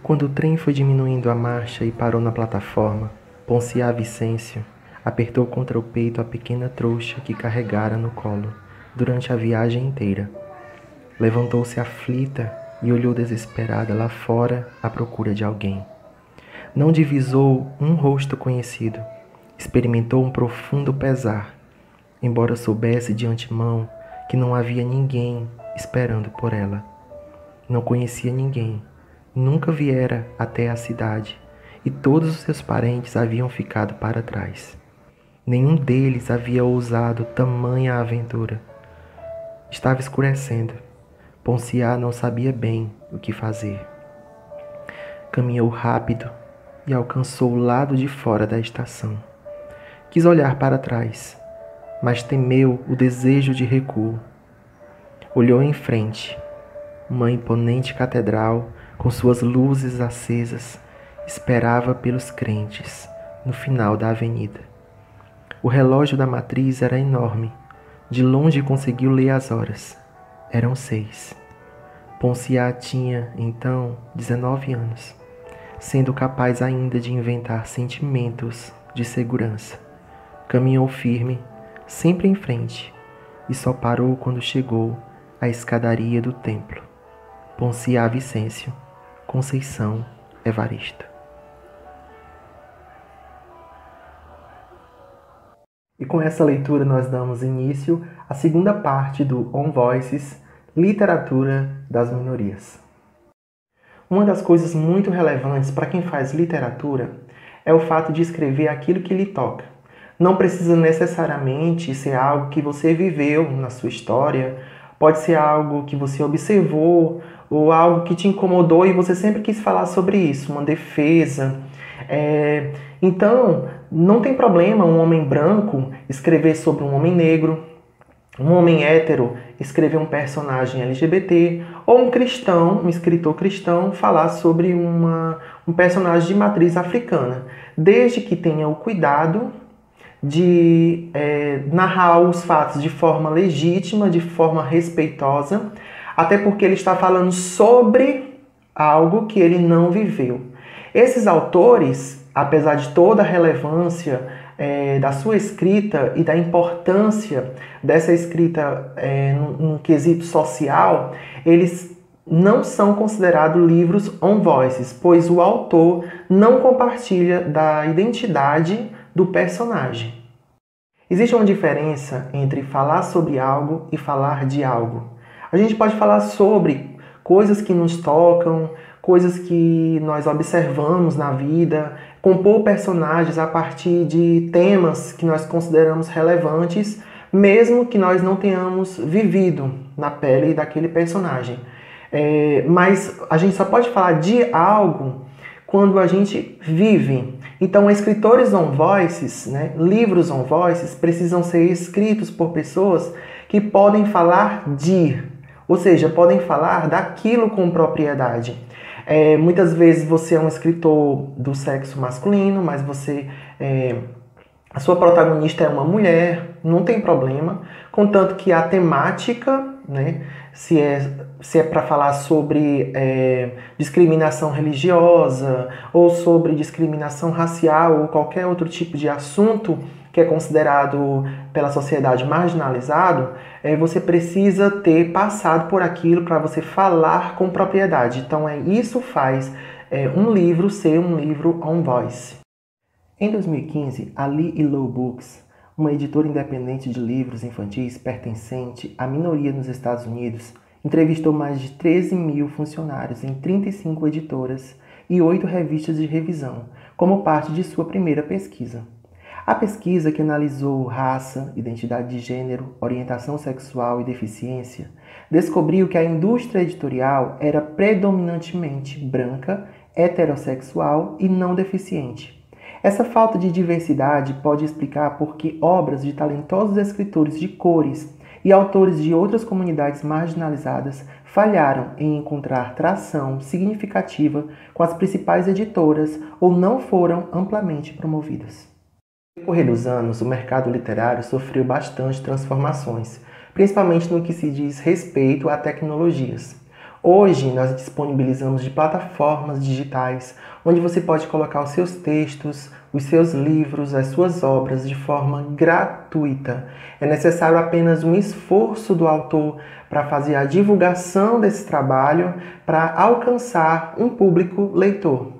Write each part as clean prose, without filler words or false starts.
Quando o trem foi diminuindo a marcha e parou na plataforma, Ponciá Vicêncio apertou contra o peito a pequena trouxa que carregara no colo durante a viagem inteira. Levantou-se aflita e olhou desesperada lá fora à procura de alguém. Não divisou um rosto conhecido. Experimentou um profundo pesar, embora soubesse de antemão que não havia ninguém esperando por ela. Não conhecia ninguém, nunca viera até a cidade, e todos os seus parentes haviam ficado para trás. Nenhum deles havia ousado tamanha aventura. Estava escurecendo. Ponciá não sabia bem o que fazer. Caminhou rápido e alcançou o lado de fora da estação. Quis olhar para trás, mas temeu o desejo de recuo. Olhou em frente. Uma imponente catedral, com suas luzes acesas, esperava pelos crentes no final da avenida. O relógio da matriz era enorme. De longe conseguiu ler as horas. Eram 6. Ponciá tinha, então, 19 anos, sendo capaz ainda de inventar sentimentos de segurança. Caminhou firme, sempre em frente, e só parou quando chegou à escadaria do templo. Ponciá Vicêncio, Conceição Evarista. E com essa leitura nós damos início à segunda parte do On Voices, Literatura das Minorias. Uma das coisas muito relevantes para quem faz literatura é o fato de escrever aquilo que lhe toca. Não precisa necessariamente ser algo que você viveu na sua história, pode ser algo que você observou ou algo que te incomodou e você sempre quis falar sobre isso, uma defesa. Então, não tem problema um homem branco escrever sobre um homem negro, um homem hétero escrever um personagem LGBT, ou um cristão, um escritor cristão, falar sobre um personagem de matriz africana, desde que tenha o cuidado de narrar os fatos de forma legítima, de forma respeitosa, até porque ele está falando sobre algo que ele não viveu. Esses autores, apesar de toda a relevância da sua escrita e da importância dessa escrita num quesito social, eles não são considerados livros on voices, pois o autor não compartilha da identidade do personagem. Existe uma diferença entre falar sobre algo e falar de algo. A gente pode falar sobre coisas que nos tocam, coisas que nós observamos na vida, compor personagens a partir de temas que nós consideramos relevantes, mesmo que nós não tenhamos vivido na pele daquele personagem. Mas a gente só pode falar de algo quando a gente vive. Então, escritores on voices, livros on voices, precisam ser escritos por pessoas que podem falar ou seja, podem falar daquilo com propriedade. Muitas vezes você é um escritor do sexo masculino, mas a sua protagonista é uma mulher, não tem problema, contanto que a temática, se é para falar sobre discriminação religiosa ou sobre discriminação racial ou qualquer outro tipo de assunto que é considerado pela sociedade marginalizado, você precisa ter passado por aquilo para você falar com propriedade. Então, isso faz um livro ser um livro on voice. Em 2015, a Lee Low Books, uma editora independente de livros infantis pertencente à minoria nos Estados Unidos, entrevistou mais de 13 mil funcionários em 35 editoras e 8 revistas de revisão, como parte de sua primeira pesquisa. A pesquisa, que analisou raça, identidade de gênero, orientação sexual e deficiência, descobriu que a indústria editorial era predominantemente branca, heterossexual e não deficiente. Essa falta de diversidade pode explicar por que obras de talentosos escritores de cores e autores de outras comunidades marginalizadas falharam em encontrar tração significativa com as principais editoras ou não foram amplamente promovidas. No decorrer dos anos, o mercado literário sofreu bastante transformações, principalmente no que se diz respeito a tecnologias. Hoje nós disponibilizamos de plataformas digitais onde você pode colocar os seus textos, os seus livros, as suas obras de forma gratuita. É necessário apenas um esforço do autor para fazer a divulgação desse trabalho para alcançar um público leitor.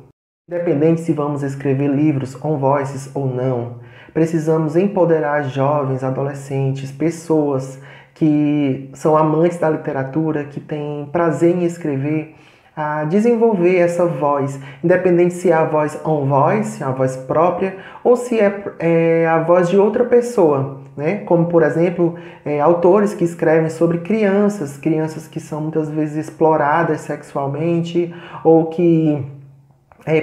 Independente se vamos escrever livros on voices ou não, precisamos empoderar jovens, adolescentes, pessoas que são amantes da literatura, que têm prazer em escrever, a desenvolver essa voz, independente se é a voz on voice, a voz própria, ou se é a voz de outra pessoa, né? Como, por exemplo, autores que escrevem sobre crianças que são muitas vezes exploradas sexualmente, ou que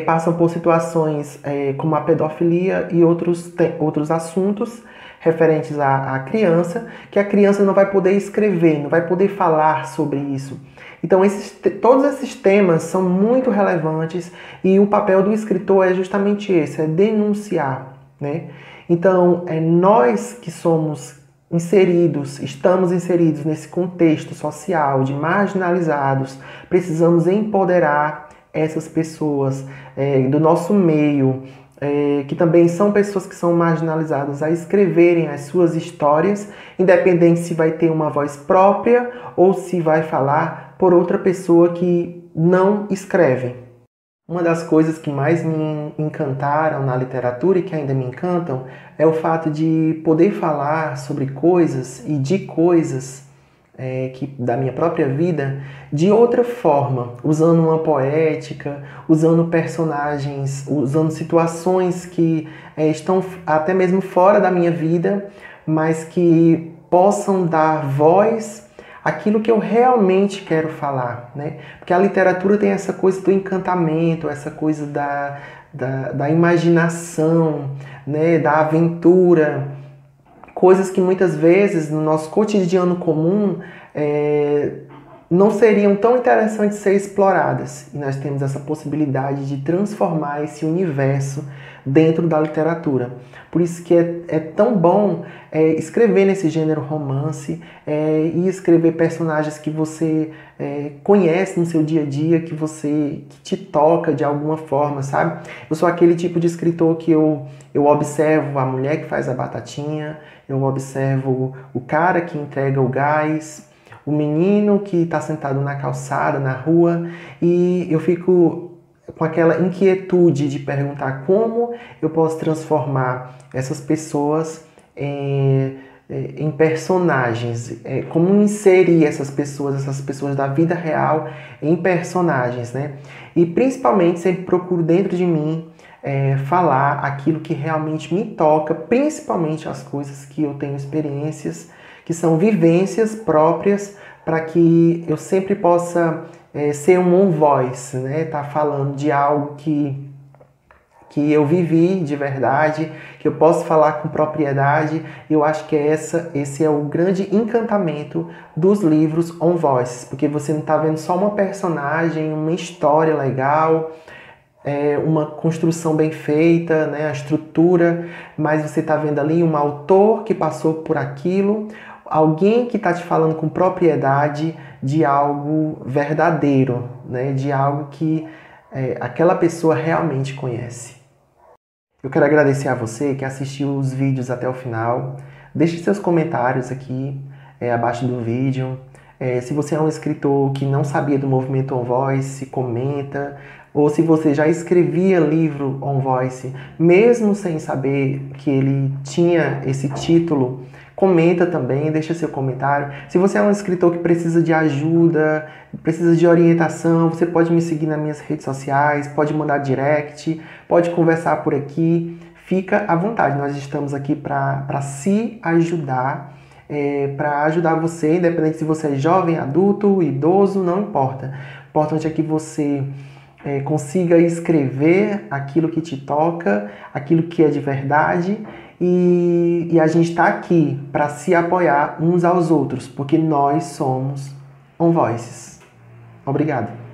passam por situações como a pedofilia e outros assuntos referentes à criança, que a criança não vai poder escrever, não vai poder falar sobre isso. Então, todos esses temas são muito relevantes e o papel do escritor é justamente esse, é denunciar, né? Então, nós que estamos inseridos nesse contexto social de marginalizados, precisamos empoderar essas pessoas do nosso meio, que também são pessoas que são marginalizadas, a escreverem as suas histórias, independente se vai ter uma voz própria ou se vai falar por outra pessoa que não escreve. Uma das coisas que mais me encantaram na literatura e que ainda me encantam é o fato de poder falar sobre coisas e de coisas da minha própria vida de outra forma, usando uma poética, usando personagens, usando situações que estão até mesmo fora da minha vida, mas que possam dar voz àquilo que eu realmente quero falar, né? Porque a literatura tem essa coisa do encantamento, essa coisa da imaginação, né? Da aventura, coisas que muitas vezes no nosso cotidiano comum não seriam tão interessantes ser exploradas. E nós temos essa possibilidade de transformar esse universo dentro da literatura. Por isso que é tão bom escrever nesse gênero romance e escrever personagens que você conhece no seu dia a dia, que te toca de alguma forma, sabe? Eu sou aquele tipo de escritor que eu observo a mulher que faz a batatinha, eu observo o cara que entrega o gás, o menino que está sentado na calçada, na rua, e eu fico com aquela inquietude de perguntar como eu posso transformar essas pessoas em personagens, como inserir essas pessoas da vida real em personagens, né? E principalmente sempre procuro dentro de mim falar aquilo que realmente me toca, principalmente as coisas que eu tenho experiências, que são vivências próprias, para que eu sempre possa ser um on voice, né? Tá falando de algo que eu vivi de verdade, que eu posso falar com propriedade. Eu acho que esse é o grande encantamento dos livros on voices, porque você não está vendo só uma personagem, uma história legal, uma construção bem feita, né, a estrutura, mas você está vendo ali um autor que passou por aquilo, alguém que está te falando com propriedade de algo verdadeiro, né, de algo que aquela pessoa realmente conhece. Eu quero agradecer a você que assistiu os vídeos até o final. Deixe seus comentários aqui abaixo do vídeo. Se você é um escritor que não sabia do movimento On Voice, comenta. Ou se você já escrevia livro On Voice, mesmo sem saber que ele tinha esse título, comenta também, deixa seu comentário. Se você é um escritor que precisa de ajuda, precisa de orientação, você pode me seguir nas minhas redes sociais, pode mandar direct, pode conversar por aqui. Fica à vontade, nós estamos aqui para se ajudar, para ajudar você, independente se você é jovem, adulto, idoso, não importa. O importante é que você consiga escrever aquilo que te toca, aquilo que é de verdade, e a gente está aqui para se apoiar uns aos outros, porque nós somos On Voices. Obrigado.